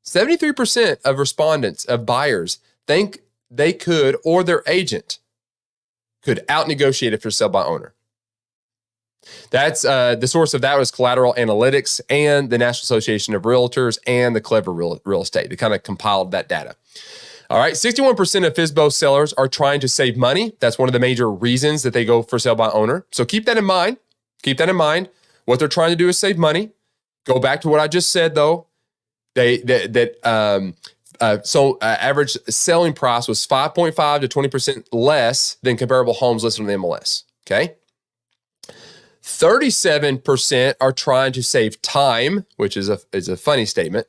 73% of respondents, of buyers, think they could or their agent could out-negotiate it for sale by owner. That's the source of that was Collateral Analytics and the National Association of Realtors and the Clever Real Estate. They kind of compiled that data. All right, 61% of FSBO sellers are trying to save money. That's one of the major reasons that they go for sale by owner. So keep that in mind. Keep that in mind. What they're trying to do is save money. Go back to what I just said, though. Average selling price was 5.5 to 20% less than comparable homes listed on the MLS. Okay. 37% are trying to save time, which is a funny statement.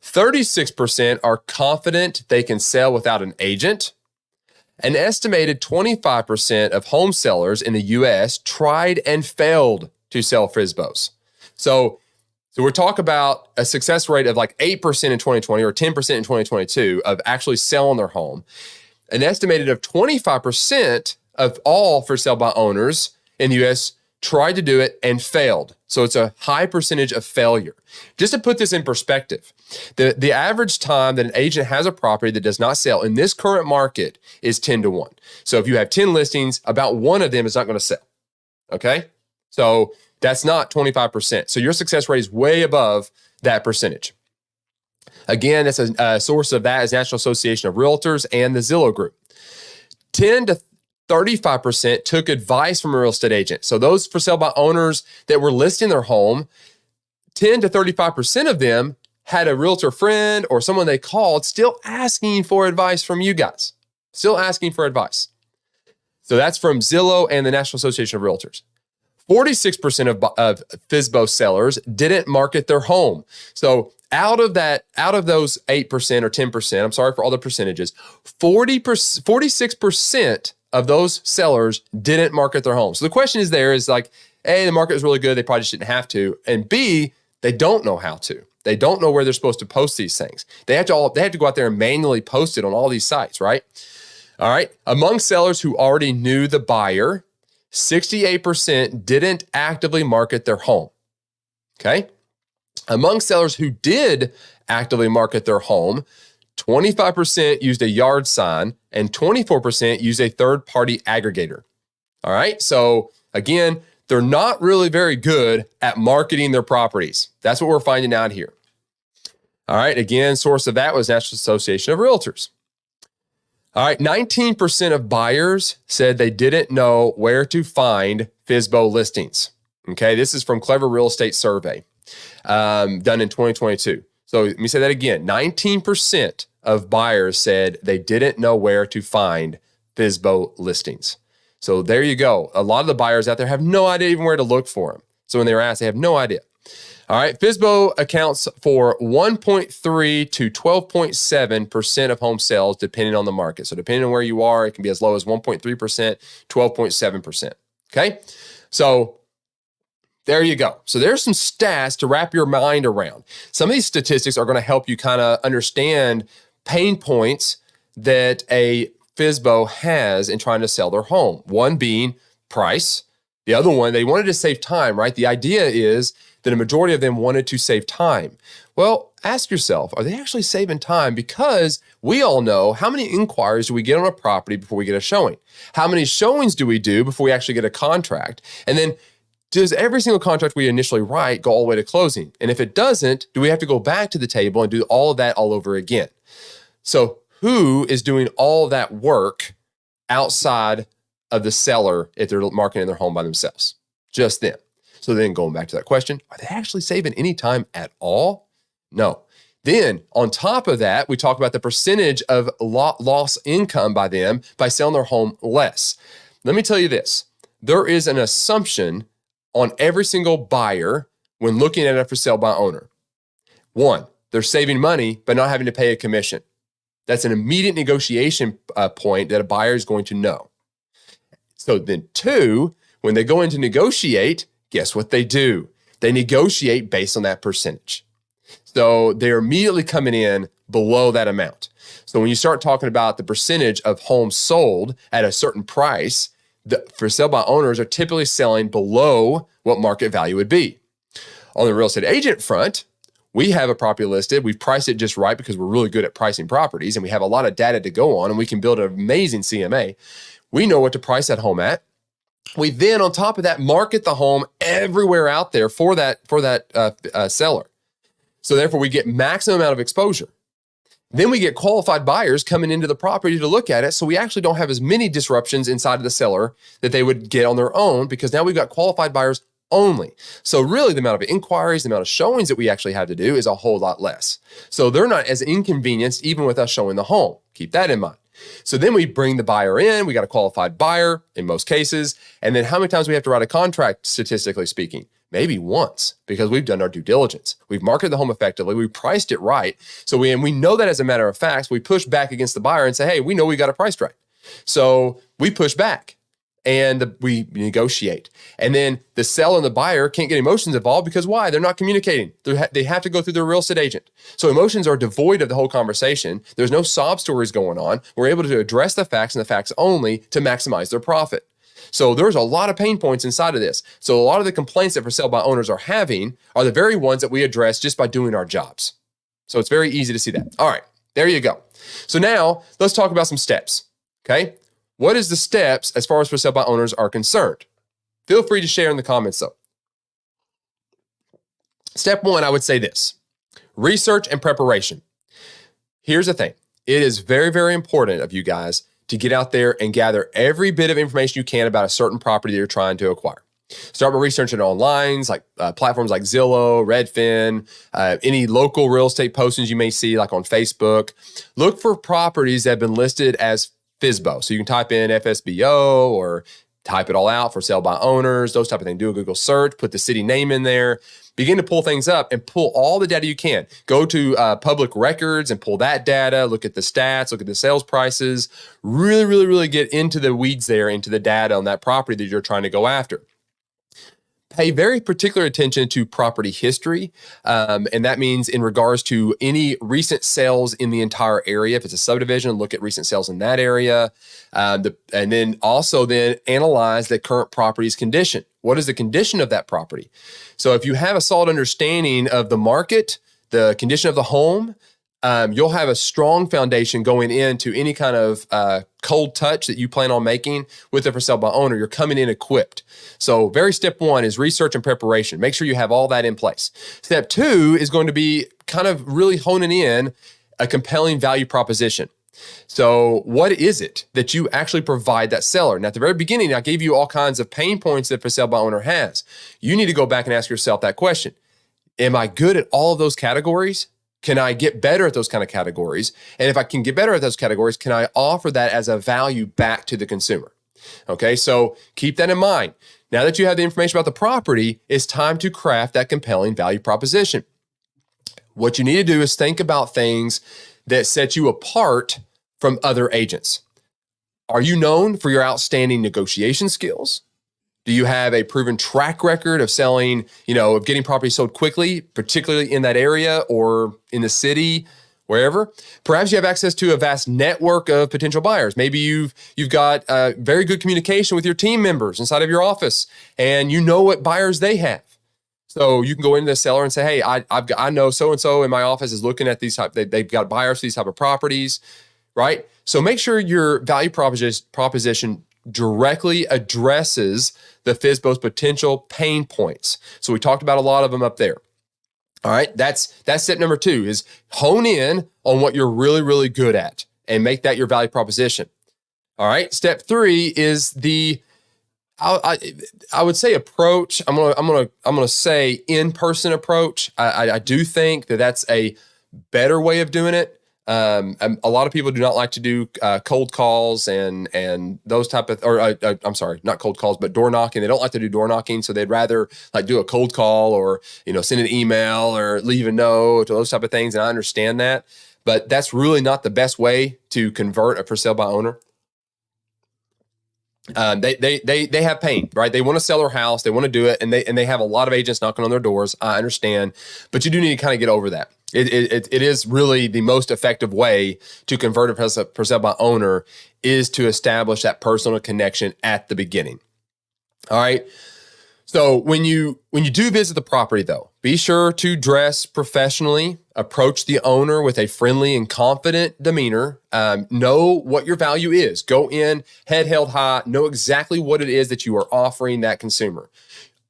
36% are confident they can sell without an agent. An estimated 25% of home sellers in the U.S. tried and failed to sell FSBOs. So we're talking about a success rate of like 8% in 2020 or 10% in 2022 of actually selling their home. An estimated of 25% of all for sale by owners in the U.S. tried to do it and failed. So it's a high percentage of failure. Just to put this in perspective, the average time that an agent has a property that does not sell in this current market is 10 to 1. So if you have 10 listings, about one of them is not going to sell. Okay? So that's not 25%. So your success rate is way above that percentage. Again, that's a source of that is National Association of Realtors and the Zillow Group. 10 to 35% took advice from a real estate agent. So those for sale by owners that were listing their home, 10 to 35% of them had a realtor friend or someone they called still asking for advice from you guys. Still asking for advice. So that's from Zillow and the National Association of Realtors. 46% of FSBO sellers didn't market their home. So out of those 8% or 10%, I'm sorry for all the percentages, 46% of those sellers didn't market their home. So the question is like, A, the market was really good. They probably just didn't have to. And B, they don't know how to. They don't know where they're supposed to post these things. They have to go out there and manually post it on all these sites, right? All right. Among sellers who already knew the buyer, 68% didn't actively market their home. Okay. Among sellers who did actively market their home, 25% used a yard sign and 24% used a third-party aggregator. All right. So again, they're not really very good at marketing their properties. That's what we're finding out here. All right. Again, source of that was National Association of Realtors. All right. 19% of buyers said they didn't know where to find FSBO listings. Okay. This is from Clever Real Estate Survey done in 2022. So let me say that again. 19% of buyers said they didn't know where to find FSBO listings. So there you go. A lot of the buyers out there have no idea even where to look for them. So when they were asked, they have no idea. All right. FSBO accounts for 1.3 to 12.7% of home sales, depending on the market. So depending on where you are, it can be as low as 1.3%, 12.7%. Okay. So there you go. So there's some stats to wrap your mind around. Some of these statistics are going to help you kind of understand pain points that a FSBO has in trying to sell their home. One being price. The other one, they wanted to save time, right? The idea is that a majority of them wanted to save time. Well, ask yourself, are they actually saving time? Because we all know how many inquiries do we get on a property before we get a showing? How many showings do we do before we actually get a contract? And then does every single contract we initially write go all the way to closing? And if it doesn't, do we have to go back to the table and do all of that all over again? So who is doing all that work outside of the seller if they're marketing their home by themselves? Just them. So then going back to that question, are they actually saving any time at all? No. Then on top of that, we talk about the percentage of lost income by them by selling their home less. Let me tell you this. There is an assumption on every single buyer when looking at it for sale by owner. One, they're saving money, but not having to pay a commission. That's an immediate negotiation point that a buyer is going to know. So then two, when they go in to negotiate, guess what they do? They negotiate based on that percentage. So they're immediately coming in below that amount. So when you start talking about the percentage of homes sold at a certain price, the for sale by owners are typically selling below what market value would be. On the real estate agent front, we have a property listed. We've priced it just right because we're really good at pricing properties and we have a lot of data to go on and we can build an amazing CMA. We know what to price that home at. We then, on top of that, market the home everywhere out there for that seller. So therefore, we get maximum amount of exposure. Then we get qualified buyers coming into the property to look at it. So we actually don't have as many disruptions inside of the seller that they would get on their own because now we've got qualified buyers only. So really the amount of inquiries, the amount of showings that we actually have to do is a whole lot less. So they're not as inconvenienced even with us showing the home. Keep that in mind. So then we bring the buyer in, we got a qualified buyer in most cases. And then how many times we have to write a contract, statistically speaking? Maybe once, because we've done our due diligence. We've marketed the home effectively. We priced it right. So we know that as a matter of fact. We push back against the buyer and say, hey, we know we got it priced right. So we push back and we negotiate. And then the seller and the buyer can't get emotions involved because why? They're not communicating. They have to go through their real estate agent. So emotions are devoid of the whole conversation. There's no sob stories going on. We're able to address the facts and the facts only to maximize their profit. So there's a lot of pain points inside of this. So a lot of the complaints that for sale by owners are having are the very ones that we address just by doing our jobs. So it's very easy to see that. All right, there you go. So now let's talk about some steps, okay? What is the steps as far as for sale by owners are concerned? Feel free to share in the comments though. Step one, I would say this: research and preparation. Here's the thing. It is very, very important of you guys to get out there and gather every bit of information you can about a certain property that you're trying to acquire. Start by researching online, like platforms like Zillow, Redfin, any local real estate postings you may see, like on Facebook. Look for properties that have been listed as FSBO. So you can type in FSBO or type it all out, for sale by owners, those type of things. Do a Google search, put the city name in there. Begin to pull things up and pull all the data you can. Go to public records and pull that data. Look at the stats, look at the sales prices. Really, really, really get into the weeds there, into the data on that property that you're trying to go after. Pay very particular attention to property history. And that means in regards to any recent sales in the entire area. If it's a subdivision, look at recent sales in that area. And then also analyze the current property's condition. What is the condition of that property? So if you have a solid understanding of the market, the condition of the home, you'll have a strong foundation going into any kind of cold touch that you plan on making with the for sale by owner. You're coming in equipped. So very step one is research and preparation. Make sure you have all that in place. Step two is going to be kind of really honing in a compelling value proposition. So what is it that you actually provide that seller? Now, at the very beginning, I gave you all kinds of pain points that for sale by owner has. You need to go back and ask yourself that question. Am I good at all of those categories? Can I get better at those kind of categories? And if I can get better at those categories, can I offer that as a value back to the consumer? Okay, so keep that in mind. Now that you have the information about the property, it's time to craft that compelling value proposition. What you need to do is think about things that set you apart from other agents. Are you known for your outstanding negotiation skills? Do you have a proven track record of selling, of getting property sold quickly, particularly in that area or in the city, wherever? Perhaps you have access to a vast network of potential buyers. Maybe you've got very good communication with your team members inside of your office, and you know what buyers they have. So you can go into the seller and say, hey, I know so-and-so in my office is looking at these they've got buyers for these type of properties, right? So make sure your value proposition directly addresses the FSBO's potential pain points. So we talked about a lot of them up there. All right, that's step number two, is hone in on what you're really, really good at and make that your value proposition. All right, step three is I would say approach. I'm gonna say in-person approach. I do think that that's a better way of doing it. A lot of people do not like to do cold calls and those type of, I'm sorry, not cold calls, but door knocking. They don't like to do door knocking, so they'd rather like do a cold call or send an email or leave a note or those type of things. And I understand that, but that's really not the best way to convert a for sale by owner. They have pain, right? They want to sell their house, they want to do it, and they have a lot of agents knocking on their doors. I understand, but you do need to kind of get over that. It is really the most effective way to convert a for sale by owner is to establish that personal connection at the beginning. All right. So when you do visit the property, though, be sure to dress professionally, approach the owner with a friendly and confident demeanor. Know what your value is. Go in head held high. Know exactly what it is that you are offering that consumer.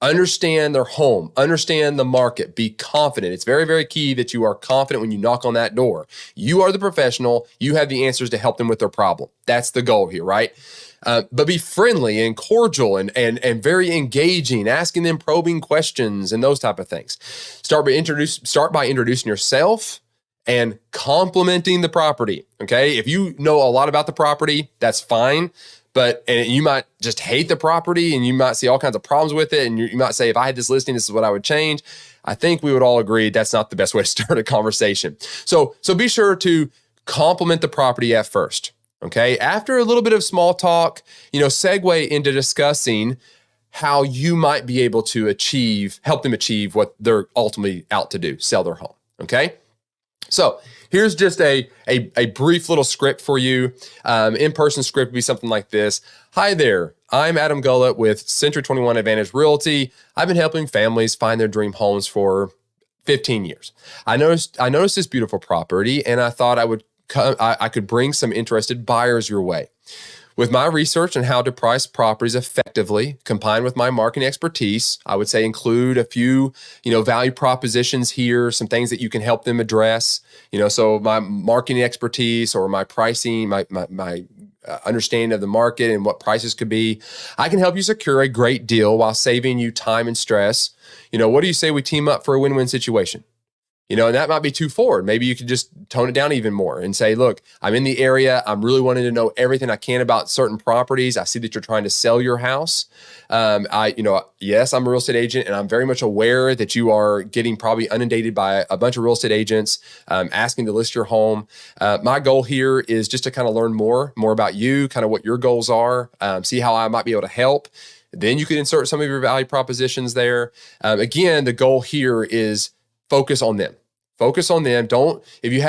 Understand their home, understand the market, be confident. It's very, very key that you are confident when you knock on that door. You are the professional. You have the answers to help them with their problem. That's the goal here, right? But be friendly and cordial and very engaging, asking them probing questions and those type of things. Start by introducing yourself and complimenting the property. Okay. If you know a lot about the property, that's fine. And you might just hate the property and you might see all kinds of problems with it. And you might say, if I had this listing, this is what I would change. I think we would all agree that's not the best way to start a conversation. So be sure to compliment the property at first. Okay. After a little bit of small talk, segue into discussing how you might be able to help them achieve what they're ultimately out to do, sell their home. Okay. So here's just a brief little script for you. In-person script would be something like this. Hi there, I'm Adam Gullett with Century 21 Advantage Realty. I've been helping families find their dream homes for 15 years. I noticed this beautiful property and I thought I could bring some interested buyers your way. With my research on how to price properties effectively, combined with my marketing expertise, I would say include a few, value propositions here, some things that you can help them address. So my marketing expertise or my pricing, my understanding of the market and what prices could be, I can help you secure a great deal while saving you time and stress. What do you say we team up for a win-win situation? And that might be too forward. Maybe you could just tone it down even more and say, look, I'm in the area. I'm really wanting to know everything I can about certain properties. I see that you're trying to sell your house. Yes, I'm a real estate agent and I'm very much aware that you are getting probably inundated by a bunch of real estate agents asking to list your home. My goal here is just to kind of learn more about you, kind of what your goals are, see how I might be able to help. Then you could insert some of your value propositions there. Again, the goal here is focus on them. Focus on them. If you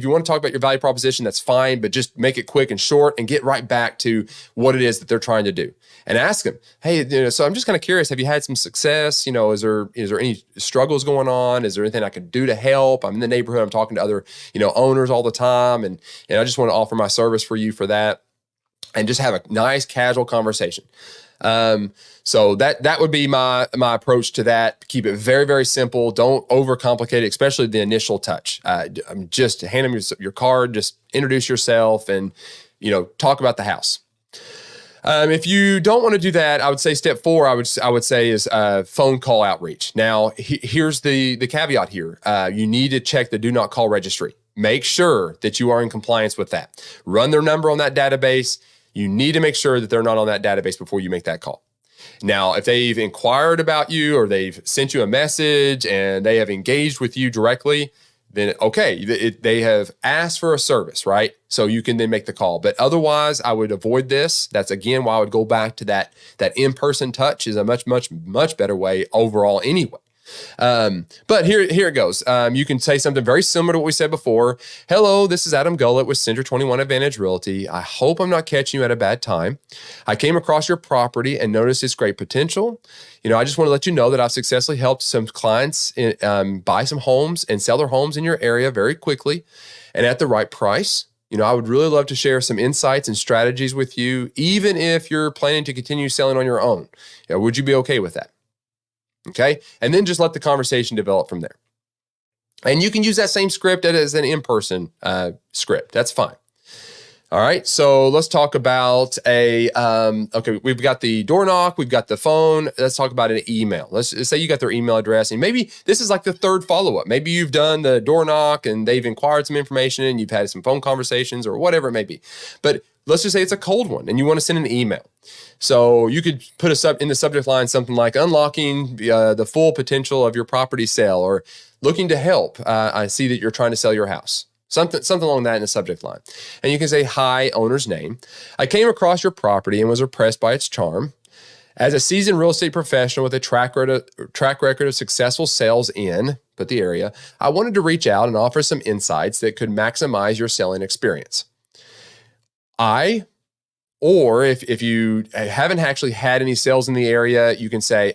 want to talk about your value proposition, that's fine, but just make it quick and short and get right back to what it is that they're trying to do. And ask them, hey, so I'm just kind of curious, have you had some success? Is there any struggles going on? Is there anything I could do to help? I'm in the neighborhood. I'm talking to other, owners all the time. And I just want to offer my service for you for that. And just have a nice casual conversation. So that would be my approach to that. Keep it very, very simple. Don't overcomplicate it, especially the initial touch. Just hand them your card, just introduce yourself and, talk about the house. If you don't want to do that, I would say step 4, I would say is phone call outreach. Now, here's the caveat here. You need to check the do not call registry. Make sure that you are in compliance with that. Run their number on that database. You need to make sure that they're not on that database before you make that call. Now, if they've inquired about you or they've sent you a message and they have engaged with you directly, then okay, they have asked for a service, right? So you can then make the call. But otherwise, I would avoid this. That's again why I would go back to that in-person touch is a much, much, much better way overall anyway. But here it goes. You can say something very similar to what we said before. Hello, this is Adam Gullett with Century 21 Advantage Realty. I hope I'm not catching you at a bad time. I came across your property and noticed its great potential. I just want to let you know that I've successfully helped some clients buy some homes and sell their homes in your area very quickly and at the right price. I would really love to share some insights and strategies with you, even if you're planning to continue selling on your own. Would you be okay with that? Okay. And then just let the conversation develop from there. And you can use that same script as an in-person script. That's fine. All right, so let's talk about okay, we've got the door knock, we've got the phone. Let's talk about an email. Let's say you got their email address, and maybe this is like the third follow-up. Maybe you've done the door knock and they've inquired some information and you've had some phone conversations or whatever it may be. But let's just say it's a cold one and you want to send an email. So you could put in the subject line something like unlocking the full potential of your property sale, or looking to help. I see that you're trying to sell your house. Something along that in the subject line. And you can say, hi, owner's name. I came across your property and was impressed by its charm. As a seasoned real estate professional with a track record of successful sales in, put the area, I wanted to reach out and offer some insights that could maximize your selling experience. Or if you haven't actually had any sales in the area, you can say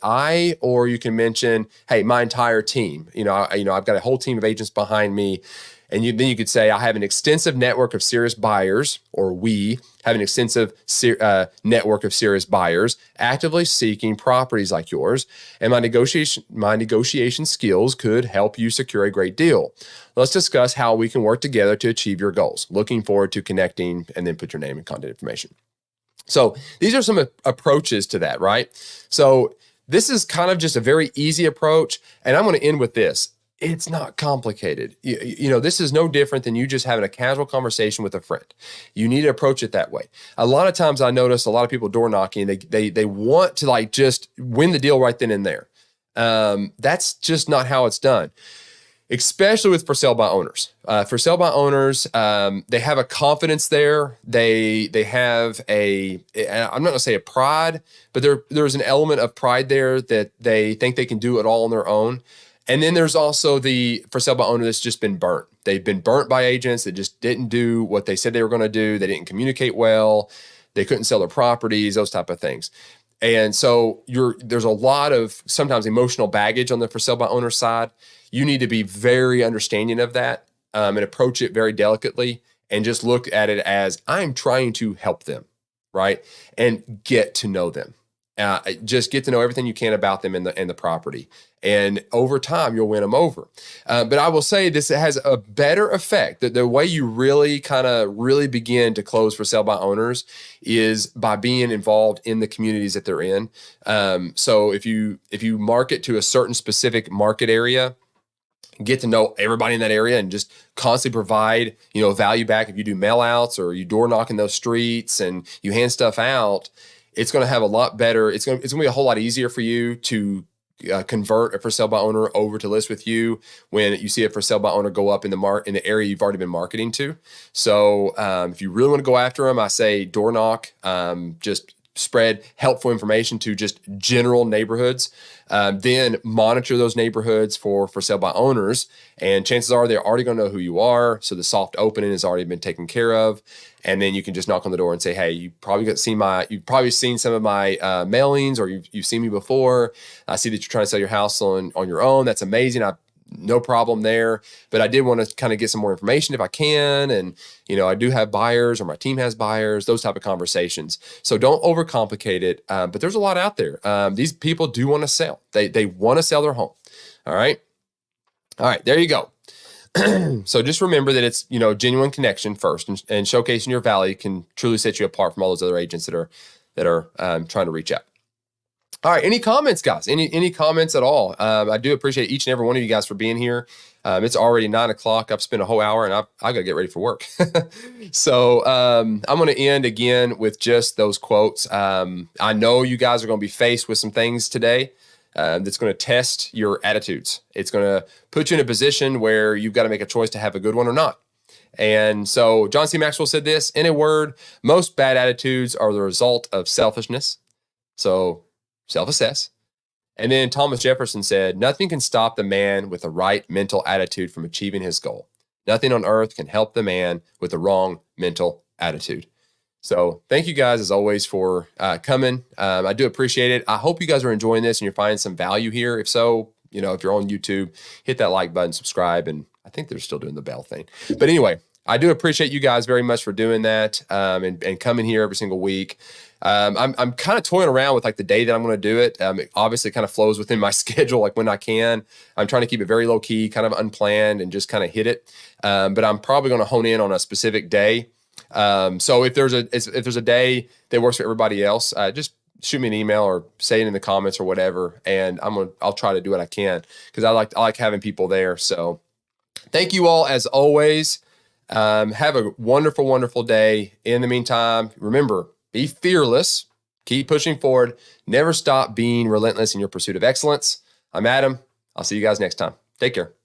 or you can mention, hey, my entire team. I've got a whole team of agents behind me. And then you could say, I have an extensive network of serious buyers, or we have an extensive network of serious buyers actively seeking properties like yours. And my negotiation skills could help you secure a great deal. Let's discuss how we can work together to achieve your goals. Looking forward to connecting, and then put your name and contact information. So these are some approaches to that, right? So this is kind of just a very easy approach. And I'm going to end with this. It's not complicated. This is no different than you just having a casual conversation with a friend. You need to approach it that way. A lot of times I notice a lot of people door knocking, they want to just win the deal right then and there. That's just not how it's done. Especially with for sale by owners. For sale by owners, they have a confidence there. They have I'm not going to say a pride, but there's an element of pride there that they think they can do it all on their own. And then there's also the for sale by owner that's just been burnt. They've been burnt by agents that just didn't do what they said they were going to do. They didn't communicate well. They couldn't sell their properties, those type of things. And so there's a lot of sometimes emotional baggage on the for sale by owner side. You need to be very understanding of that and approach it very delicately, and just look at it as, I'm trying to help them, right? And get to know them. Just get to know everything you can about them and the property. And over time, you'll win them over. But I will say this, it has a better effect. The way you really begin to close for sale by owners is by being involved in the communities that they're in. So if you market to a certain specific market area, get to know everybody in that area and just constantly provide, value back. If you do mail outs or you door knock in those streets and you hand stuff out, it's going to have a lot better. It's going to be a whole lot easier for you to convert a for sale by owner over to list with you when you see a for sale by owner go up in the area you've already been marketing to. So if you really want to go after them, I say door knock, just spread helpful information to just general neighborhoods. Then monitor those neighborhoods for sale by owners, and chances are they're already going to know who you are. So the soft opening has already been taken care of. And then you can just knock on the door and say, hey, you've probably seen some of my mailings, or you've seen me before. I see that you're trying to sell your house on your own. That's amazing. No problem there. But I did want to kind of get some more information if I can. And, I do have buyers, or my team has buyers, those type of conversations. So don't overcomplicate it. But there's a lot out there. These people do want to sell. They want to sell their home. All right. There you go. So just remember that it's, genuine connection first, and showcasing your value can truly set you apart from all those other agents that are trying to reach out. All right. Any comments, guys? Any comments at all? I do appreciate each and every one of you guys for being here. It's already 9:00. I've spent a whole hour and I got to get ready for work. So I'm going to end again with just those quotes. I know you guys are going to be faced with some things today that's going to test your attitudes. It's going to put you in a position where you've got to make a choice to have a good one or not. And so John C. Maxwell said this, in a word, most bad attitudes are the result of selfishness. So self-assess. And then Thomas Jefferson said, nothing can stop the man with the right mental attitude from achieving his goal. Nothing on earth can help the man with the wrong mental attitude. So thank you guys, as always, for coming. I do appreciate it. I hope you guys are enjoying this and you're finding some value here. If so, if you're on YouTube, hit that like button, subscribe, and I think they're still doing the bell thing. But anyway, I do appreciate you guys very much for doing that and coming here every single week. I'm kind of toying around with the day that I'm going to do it. It obviously kind of flows within my schedule, when I can. I'm trying to keep it very low key, kind of unplanned, and just kind of hit it. But I'm probably going to hone in on a specific day So if there's a day that works for everybody else, just shoot me an email or say it in the comments or whatever, and I'll try to do what I can, because I like having people there. So thank you all as always. Have a wonderful, wonderful day. In the meantime, remember, be fearless, keep pushing forward, never stop being relentless in your pursuit of excellence. I'm Adam. I'll see you guys next time. Take care.